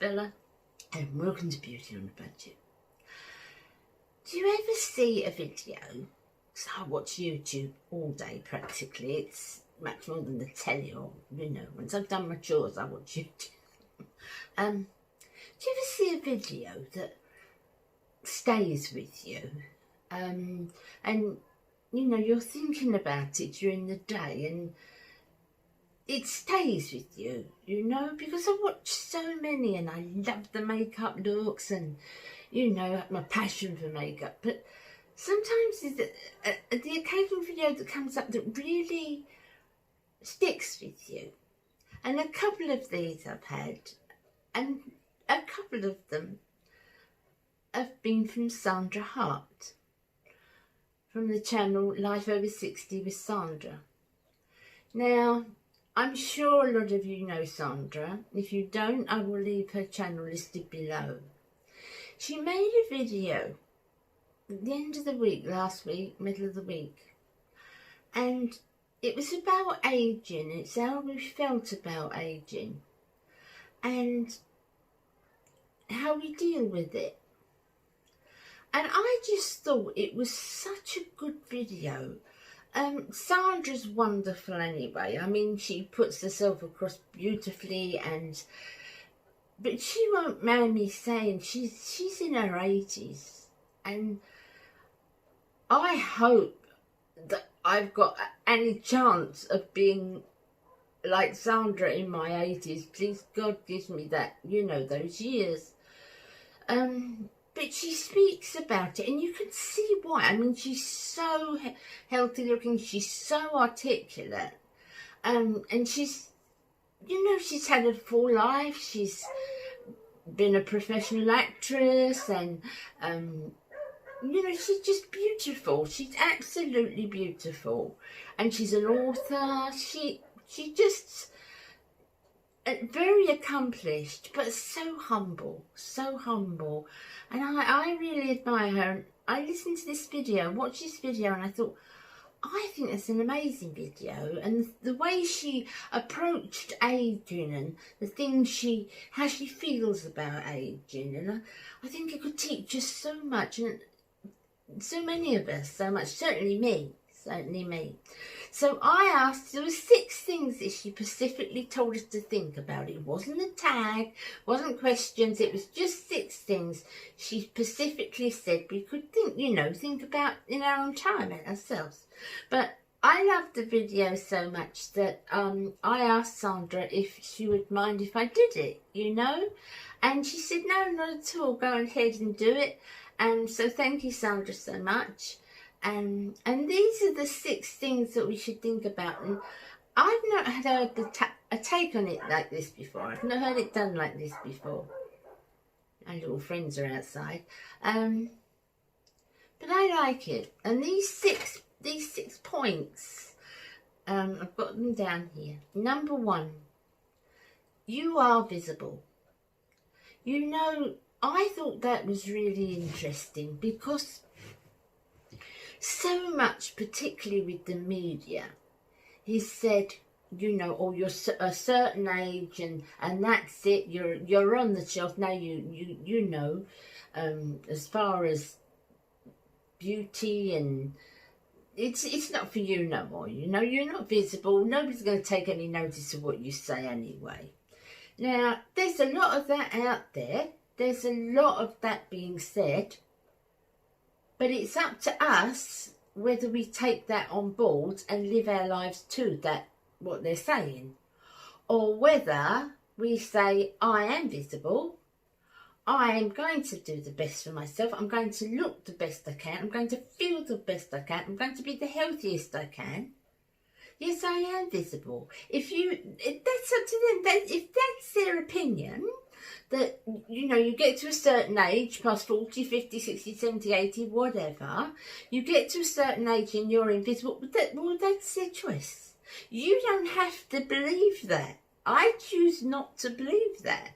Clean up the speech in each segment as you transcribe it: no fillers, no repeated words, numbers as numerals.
Bella, and welcome to Beauty on a Budget. Do you ever see a video? So I watch YouTube all day practically. It's much more than the telly, or once I've done my chores I watch YouTube. Do you ever see a video that stays with you? And you're thinking about it during the day and it stays with you, because I watch so many and I love the makeup looks and, my passion for makeup. But sometimes there's the occasional video that comes up that really sticks with you. And a couple of these I've had, and a couple of them have been from Sandra Hart, from the channel Life Over 60 with Sandra. Now, I'm sure a lot of you know Sandra. If you don't, I will leave her channel listed below. She made a video at the end of the week, last week, middle of the week, and it was about ageing. It's how we felt about ageing and how we deal with it. And I just thought it was such a good video. Sandra's wonderful anyway. I mean, she puts herself across beautifully, but she won't mind me saying she's in her 80s, and I hope that I've got any chance of being like Sandra in my 80s. Please God give me that, those years. But she speaks about it, and you can see why. I mean, she's so healthy looking, she's so articulate, and she's, she's had a full life. She's been a professional actress, and, she's just beautiful. She's absolutely beautiful, and she's an author. She just... very accomplished, but so humble, and I really admire her. I listened to this video, watched this video, and I thought, I think that's an amazing video, and the way she approached aging and the things how she feels about aging, and I think it could teach us so much, and so many of us so much, certainly me. So I asked, there were 6 things that she specifically told us to think about. It wasn't a tag, wasn't questions, it was just 6 things she specifically said we could think about in our own time and ourselves. But I loved the video so much that I asked Sandra if she would mind if I did it, and she said, no, not at all, go ahead and do it. And so thank you, Sandra, so much. And these are the 6 things that we should think about. And I've not heard a take on it like this before. I've not heard it done like this before. My little friends are outside. But I like it. And these six points, I've got them down here. Number 1, you are visible. I thought that was really interesting because so much, particularly with the media, he said, you're a certain age and that's it. You're on the shelf now. As far as beauty, and it's not for you no more. You're not visible. Nobody's going to take any notice of what you say anyway. Now, there's a lot of that out there. There's a lot of that being said. But it's up to us whether we take that on board and live our lives to that, what they're saying. Or whether we say, I am visible, I am going to do the best for myself, I'm going to look the best I can, I'm going to feel the best I can, I'm going to be the healthiest I can. Yes, I am visible. If that's up to them. If that's their opinion, that, you get to a certain age, past 40, 50, 60, 70, 80, whatever, you get to a certain age and you're invisible, well, that's their choice. You don't have to believe that. I choose not to believe that.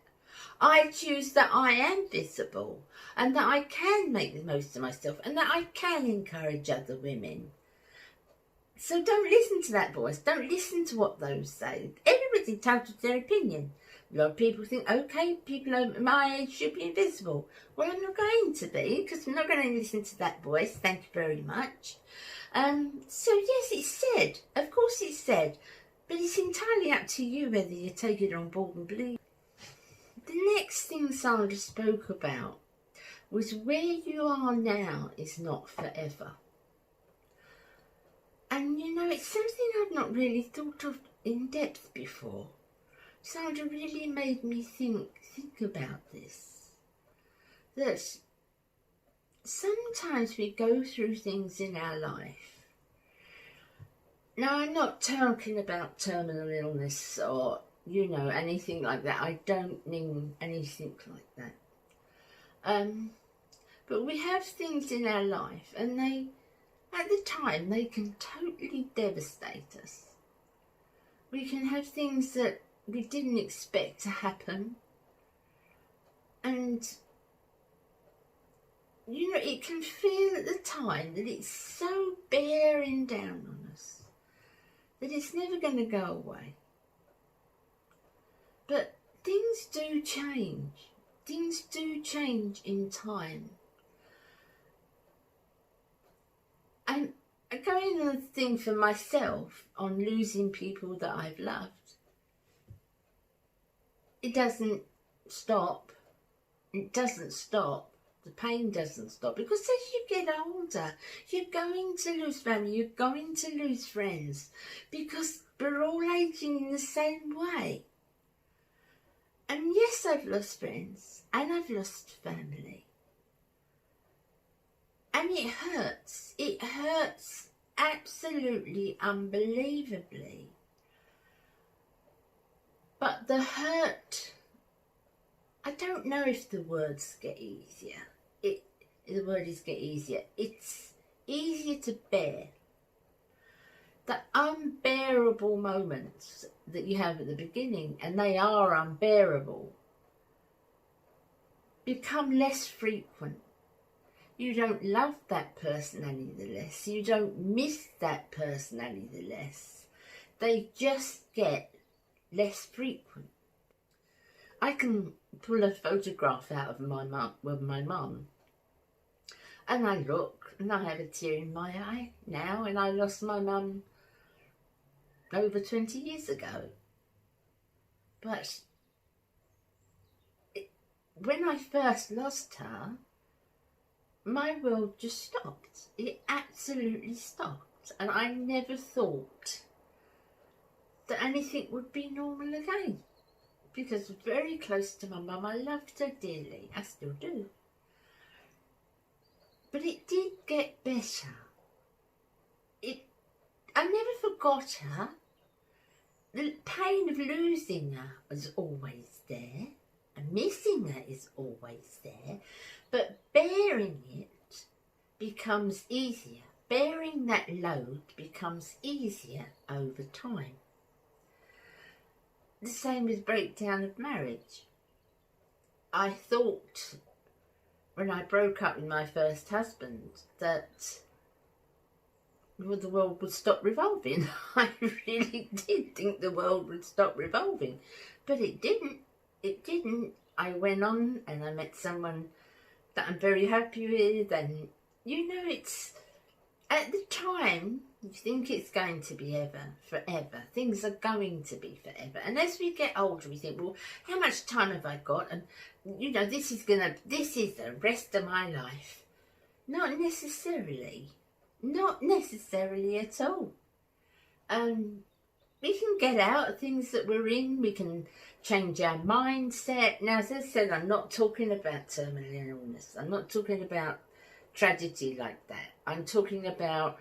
I choose that I am visible and that I can make the most of myself and that I can encourage other women. So don't listen to that voice. Don't listen to what those say. Everybody's entitled to their opinion. A lot of people think, okay, people over my age should be invisible. Well, I'm not going to be, because I'm not going to listen to that voice. Thank you very much. So yes, it's said. Of course it's said. But it's entirely up to you whether you take it on board and believe. The next thing Sandra spoke about was where you are now is not forever. And you know, it's something I've not really thought of in depth before. Sandra really made me think about this. That sometimes we go through things in our life. Now, I'm not talking about terminal illness or, you know, anything like that. I don't mean anything like that. But we have things in our life, and they, at the time, they can totally devastate us. We can have things that we didn't expect to happen, and you know, it can feel at the time that it's so bearing down on us that it's never going to go away. But things do change. Things do change in time. And going on the thing for myself on losing people that I've loved, it doesn't stop. It doesn't stop. The pain doesn't stop, because as you get older, you're going to lose family, you're going to lose friends, because we're all aging in the same way. And yes, I've lost friends, and I've lost family. And it hurts. It hurts absolutely unbelievably. But the hurt, I don't know if the words get easier. The word is get easier. It's easier to bear. The unbearable moments that you have at the beginning, and they are unbearable, become less frequent. You don't love that person any the less. You don't miss that person any the less. They just get less frequent. I can pull a photograph out of my mum, and I look, and I have a tear in my eye now, and I lost my mum over 20 years ago. But when I first lost her, my world just stopped. It absolutely stopped. And I never thought that anything would be normal again. Because very close to my mum, I loved her dearly. I still do. But it did get better. I never forgot her. The pain of losing her was always there. And missing her is always there. But bearing it becomes easier. Bearing that load becomes easier over time. The same with breakdown of marriage. I thought when I broke up with my first husband that the world would stop revolving. I really did think the world would stop revolving. But it didn't. It didn't. I went on and I met someone that I'm very happy with, and you know, it's at the time you think it's going to be forever. Things are going to be forever. And as we get older, we think, well, how much time have I got? And you know, this is the rest of my life. Not necessarily. Not necessarily at all. We can get out of things that we're in. We can change our mindset. Now, as I said, I'm not talking about terminal illness. I'm not talking about tragedy like that. I'm talking about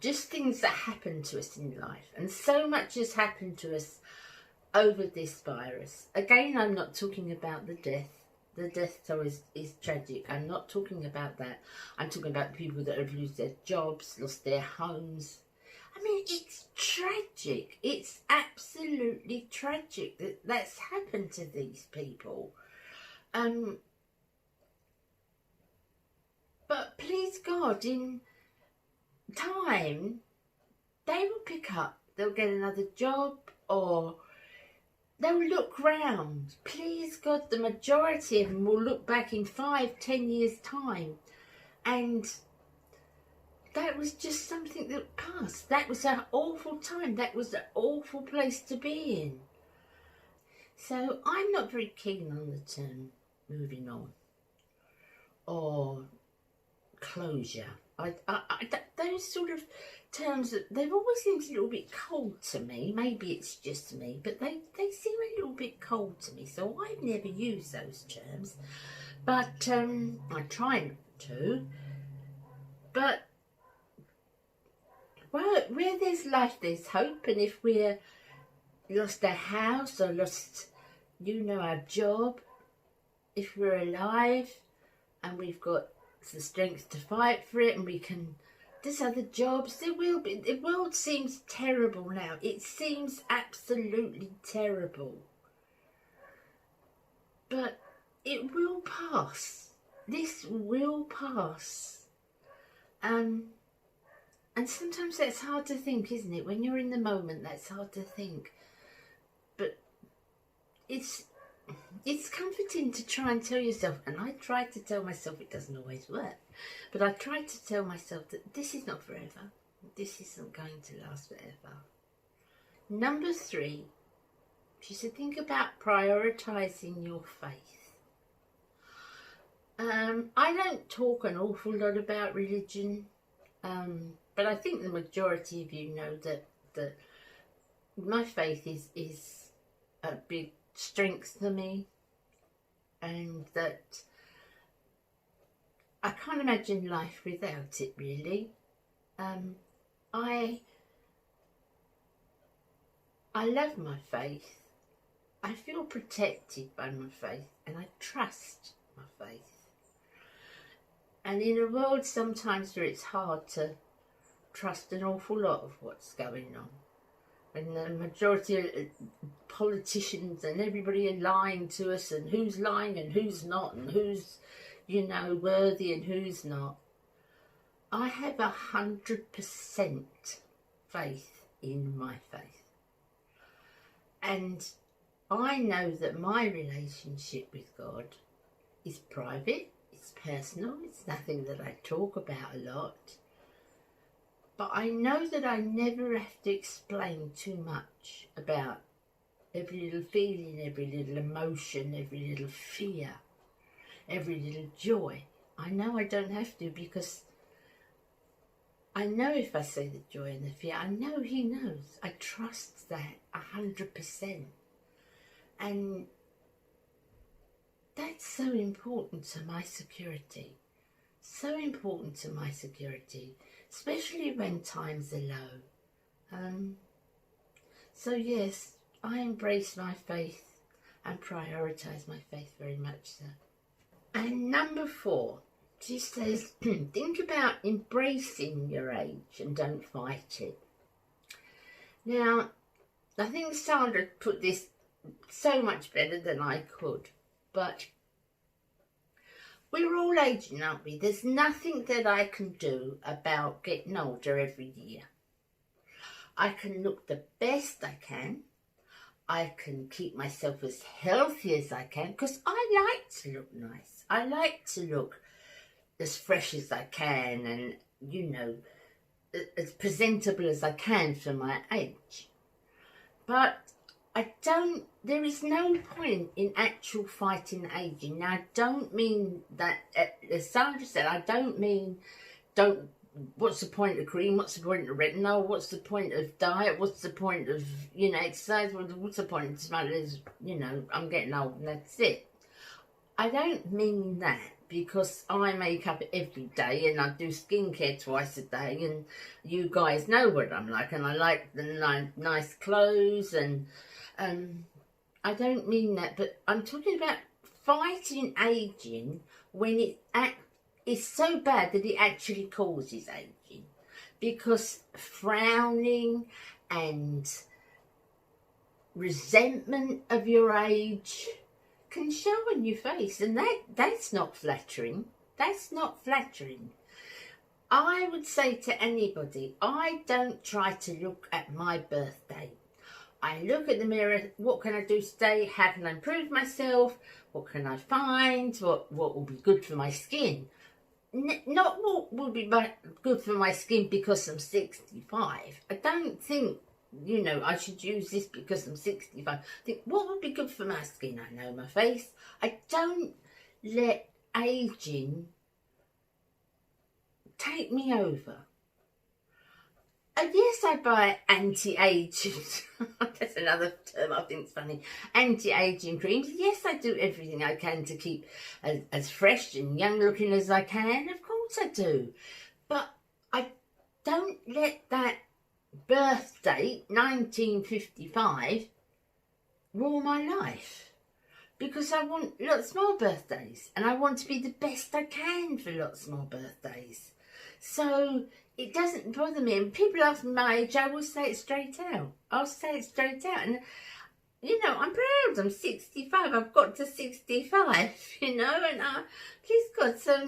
just things that happen to us in life. And so much has happened to us over this virus. Again, I'm not talking about the death. The death toll is tragic. I'm not talking about that. I'm talking about the people that have lost their jobs, lost their homes. I mean, it's tragic. It's absolutely tragic that that's happened to these people. But please God, in time, they will pick up. They'll get another job, or they'll look round. Please God, the majority of them will look back in 5-10 years' time, and that was just something that passed. That was an awful time. That was an awful place to be in. So I'm not very keen on the term moving on or closure. Those sort of terms, they've always seemed a little bit cold to me. Maybe it's just me, but they seem a little bit cold to me. So I've never used those terms, but I try not to. But well, where there's life, there's hope. And if we're lost our house or lost, our job, if we're alive and we've got the strength to fight for it, and we can, there's other jobs, there will be. The world seems terrible now. It seems absolutely terrible. But it will pass. This will pass. And sometimes that's hard to think, isn't it? When you're in the moment, that's hard to think. But it's comforting to try and tell yourself, and I try to tell myself, it doesn't always work, but I try to tell myself that this is not forever. This isn't going to last forever. Number 3, she said, think about prioritising your faith. I don't talk an awful lot about religion, but I think the majority of you know that my faith is a big strength to me, and that I can't imagine life without it, really. I love my faith. I feel protected by my faith, and I trust my faith. And in a world sometimes where it's hard to trust an awful lot of what's going on, and the majority of politicians and everybody are lying to us, and who's lying and who's not, and who's, worthy and who's not. I have 100% faith in my faith. And I know that my relationship with God is private, it's personal, it's nothing that I talk about a lot. But I know that I never have to explain too much about every little feeling, every little emotion, every little fear, every little joy. I know I don't have to, because I know if I say the joy and the fear, I know He knows. I trust that 100%. And that's so important to my security. So important to my security, especially when times are low. So yes, I embrace my faith and prioritise my faith very much so. And number 4, she says, think about embracing your age and don't fight it. Now, I think Sandra put this so much better than I could, but we're all aging, aren't we? There's nothing that I can do about getting older every year. I can look the best I can. I can keep myself as healthy as I can, because I like to look nice. I like to look as fresh as I can, and, as presentable as I can for my age. But there is no point in actual fighting aging. Now, I don't mean that, as Sandra said, I don't mean what's the point of cream, what's the point of retinol, what's the point of diet, what's the point of, exercise, what's the point of smiling, I'm getting old and that's it. I don't mean that, because I make up every day and I do skincare twice a day, and you guys know what I'm like, and I like the nice clothes, and I don't mean that, but I'm talking about fighting aging when it's so bad that it actually causes aging, because frowning and resentment of your age can show on your face, and that's not flattering. That's not flattering. I would say to anybody, I don't try to look at my birthday. I look at the mirror, what can I do today? How can I improve myself? What can I find? What will be good for my skin? Not what will be good for my skin because I'm 65. I don't think, you know, I should use this because I'm 65. I think, what would be good for my skin? I know my face. I don't let aging take me over. Yes, I buy anti-aging. That's another term I think is funny. Anti-aging creams. Yes, I do everything I can to keep as fresh and young looking as I can. Of course I do. But I don't let that birth date, 1955, rule my life. Because I want lots more birthdays. And I want to be the best I can for lots more birthdays. So it doesn't bother me. And people ask me my age, I will say it straight out. I'll say it straight out. And, you know, I'm proud. I'm 65. I've got to 65, you know. And please God, so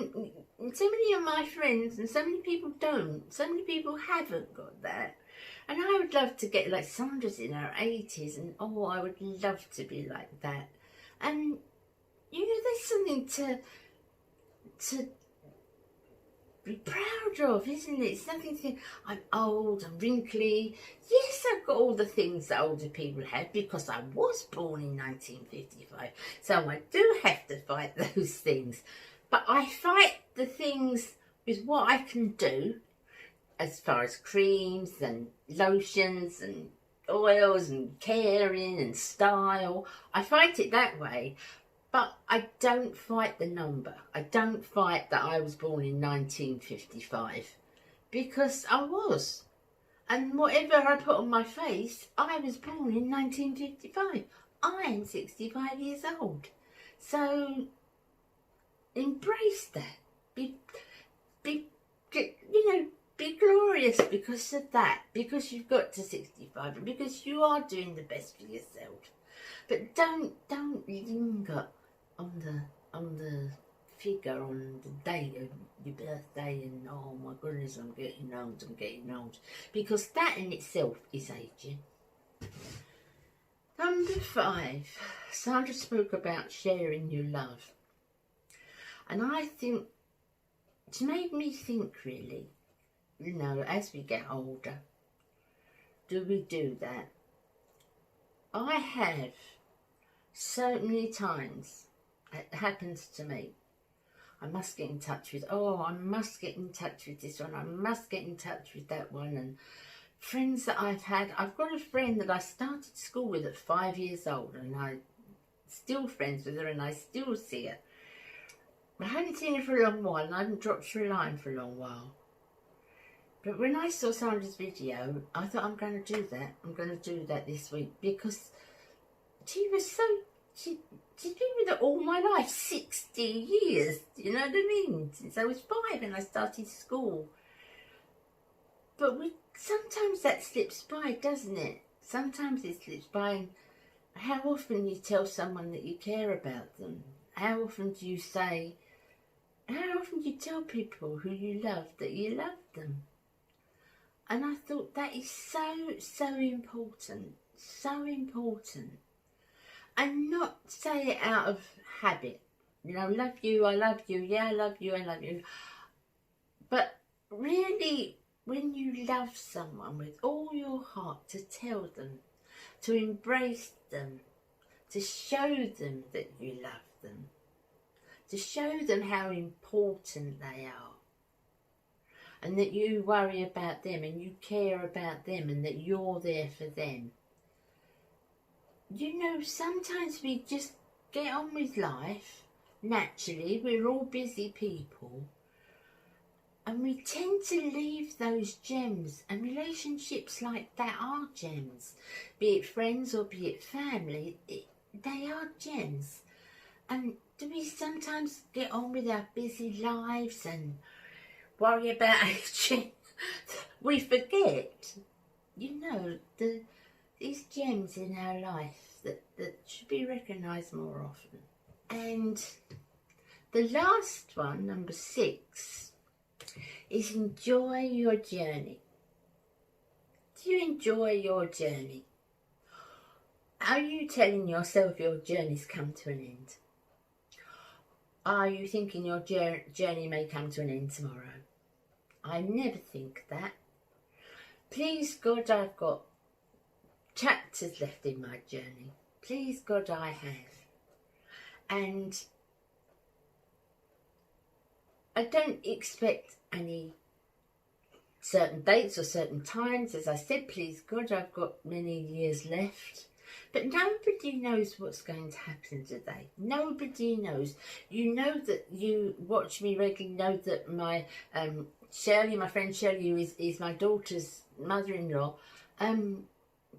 many of my friends and so many people don't. So many people haven't got that. And I would love to get like Sandras in her 80s. And, oh, I would love to be like that. And, you know, there's something to be proud of, isn't it? It's nothing to think, I'm old, I'm wrinkly. Yes, I've got all the things that older people have because I was born in 1955. So I do have to fight those things. But I fight the things with what I can do as far as creams and lotions and oils and caring and style. I fight it that way. But I don't fight the number. I don't fight that I was born in 1955 because I was. And whatever I put on my face, I was born in 1955. I am 65 years old. So embrace that. Be glorious because of that. Because you've got to 65 and because you are doing the best for yourself. But don't linger on the figure, on the date of your birthday and oh my goodness, I'm getting old. Because that in itself is aging. Number 5, Sandra spoke about sharing your love. And I think, it's made me think really, you know, as we get older, do we do that? I have so many times. It happens to me. I must get in touch with, I must get in touch with this one. I must get in touch with that one. And friends that I've had. I've got a friend that I started school with at 5 years old. And I'm still friends with her and I still see her. I hadn't seen her for a long while and I haven't dropped her a line for a long while. But when I saw Sandra's video, I thought I'm going to do that. I'm going to do that this week. Because she was so... She's been with her all my life, 60 years, you know what I mean? Since I was 5 and I started school. But sometimes that slips by, doesn't it? Sometimes it slips by. And how often you tell someone that you care about them? How often do you tell people who you love that you love them? And I thought that is so important, so important. And not say it out of habit. You know, love you, I love you, yeah, I love you, I love you. But really, when you love someone with all your heart, to tell them, to embrace them, to show them that you love them, to show them how important they are, and that you worry about them and you care about them and that you're there for them. You know, sometimes we just get on with life, naturally, we're all busy people, and we tend to leave those gems, and relationships like that are gems, be it friends or be it family, they are gems. And do we sometimes get on with our busy lives and worry about aging? We forget, you know, these gems in our life that should be recognised more often. And the last one, number 6, is enjoy your journey. Do you enjoy your journey? Are you telling yourself your journey's come to an end? Are you thinking your journey may come to an end tomorrow? I never think that. Please God, I've got chapters left in my journey. Please God, I have. And I don't expect any certain dates or certain times. As I said, please God, I've got many years left. But nobody knows what's going to happen today. Nobody knows. You know that you watch me regularly, know that my Shirley, my friend Shirley, is my daughter's mother-in-law.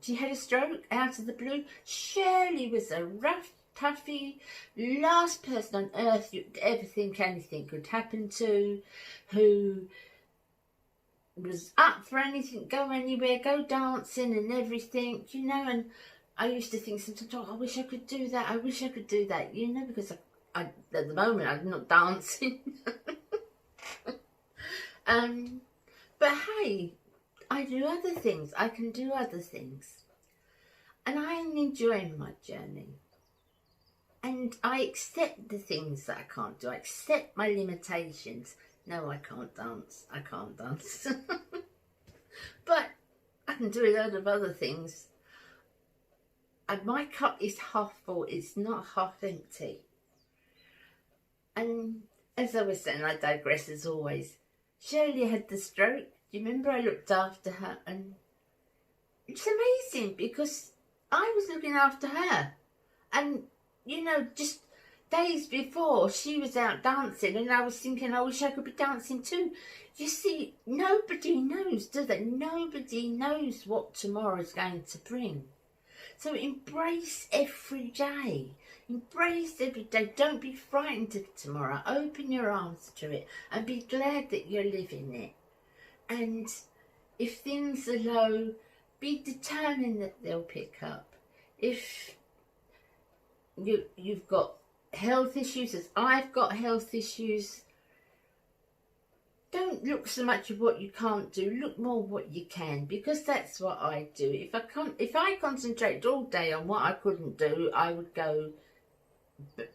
She had a stroke out of the blue. Shirley was a rough, toughy, last person on earth you'd ever think anything could happen to, who was up for anything, go anywhere, go dancing and everything, you know. And I used to think sometimes, oh, I wish I could do that, I wish I could do that, you know, because I at the moment I'm not dancing. But hey, I do other things, I can do other things. And I am enjoying my journey. And I accept the things that I can't do. I accept my limitations. No, I can't dance. I can't dance. But I can do a lot of other things. And my cup is half full. It's not half empty. And as I was saying, I digress as always. Shirley had the stroke. Do you remember I looked after her? And it's amazing because I was looking after her. And, you know, just days before, she was out dancing and I was thinking, I wish I could be dancing too. You see, nobody knows, do they? Nobody knows what tomorrow's going to bring. So embrace every day. Embrace every day. Don't be frightened of tomorrow. Open your arms to it and be glad that you're living it. And if things are low, be determined that they'll pick up. If you've got health issues, as I've got health issues, don't look so much at what you can't do, look more what you can, because that's what I do. If I concentrated all day on what I couldn't do, I would go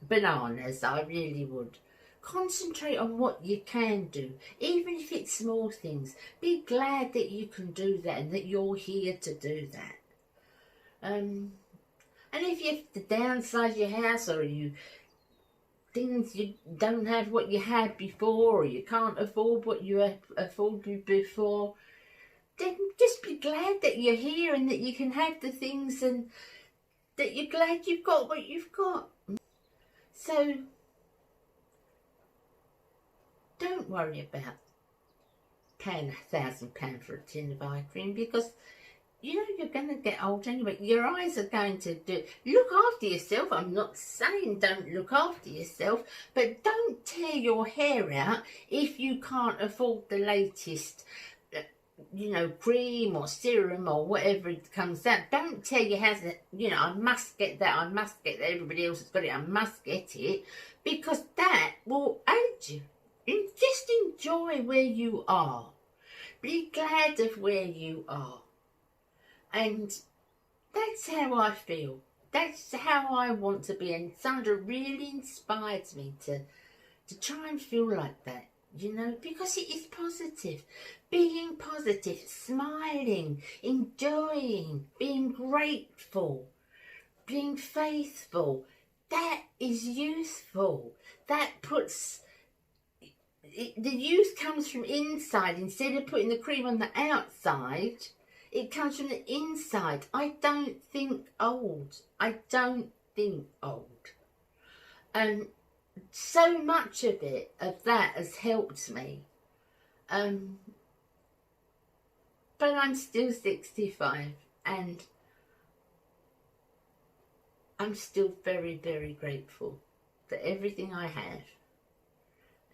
bananas. I really would. Concentrate on what you can do, even if it's small things. Be glad that you can do that and that you're here to do that. And if you have to downsize your house, or things you don't have what you had before, or you can't afford what you afforded before, then just be glad that you're here and that you can have the things and that you're glad you've got what you've got. So don't worry about paying £1,000 for a tin of eye cream, because you know you're going to get old anyway. Your eyes are going to look after yourself. I'm not saying don't look after yourself, but don't tear your hair out if you can't afford the latest, you know, cream or serum or whatever it comes out. Don't tear your hair out, you know, I must get that, I must get that, everybody else has got it, I must get it, because that will age you. Just enjoy where you are. Be glad of where you are. And that's how I feel. That's how I want to be. And Sandra really inspires me to try and feel like that, you know, because it is positive. Being positive, smiling, enjoying, being grateful, being faithful. That is youthful. That puts... the youth comes from inside. Instead of putting the cream on the outside, it comes from the inside. I don't think old. I don't think old. And so much of that has helped me. But I'm still 65 and I'm still very, very grateful for everything I have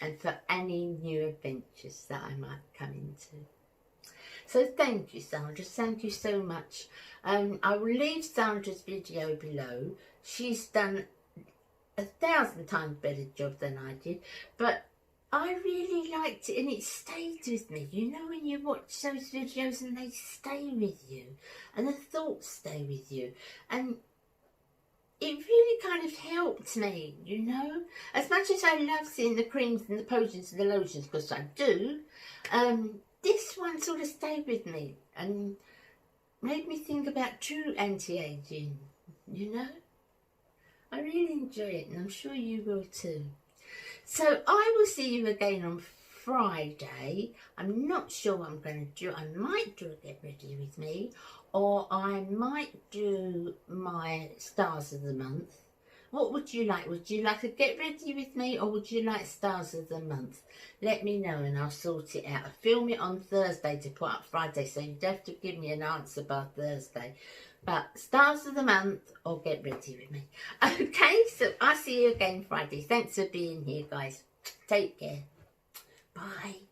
and for any new adventures that I might come into. So thank you, Sandra. Thank you so much. I will leave Sandra's video below. She's done 1,000 times better job than I did, but I really liked it and it stayed with me. You know when you watch those videos and they stay with you and the thoughts stay with you. And it really kind of helped me, you know. As much as I love seeing the creams and the potions and the lotions, because I do, this one sort of stayed with me and made me think about true anti-aging, you know. I really enjoy it, and I'm sure you will too. So I will see you again on Friday. I'm not sure what I'm going to do. I might do a Get Ready With Me, or I might do my Stars of the Month. What would you like? Would you like a Get Ready With Me, or would you like Stars of the Month? Let me know and I'll sort it out. I film it on Thursday to put up Friday, so you'd have to give me an answer by Thursday. But Stars of the Month or Get Ready With Me. Okay, so I'll see you again Friday. Thanks for being here, guys. Take care. Bye.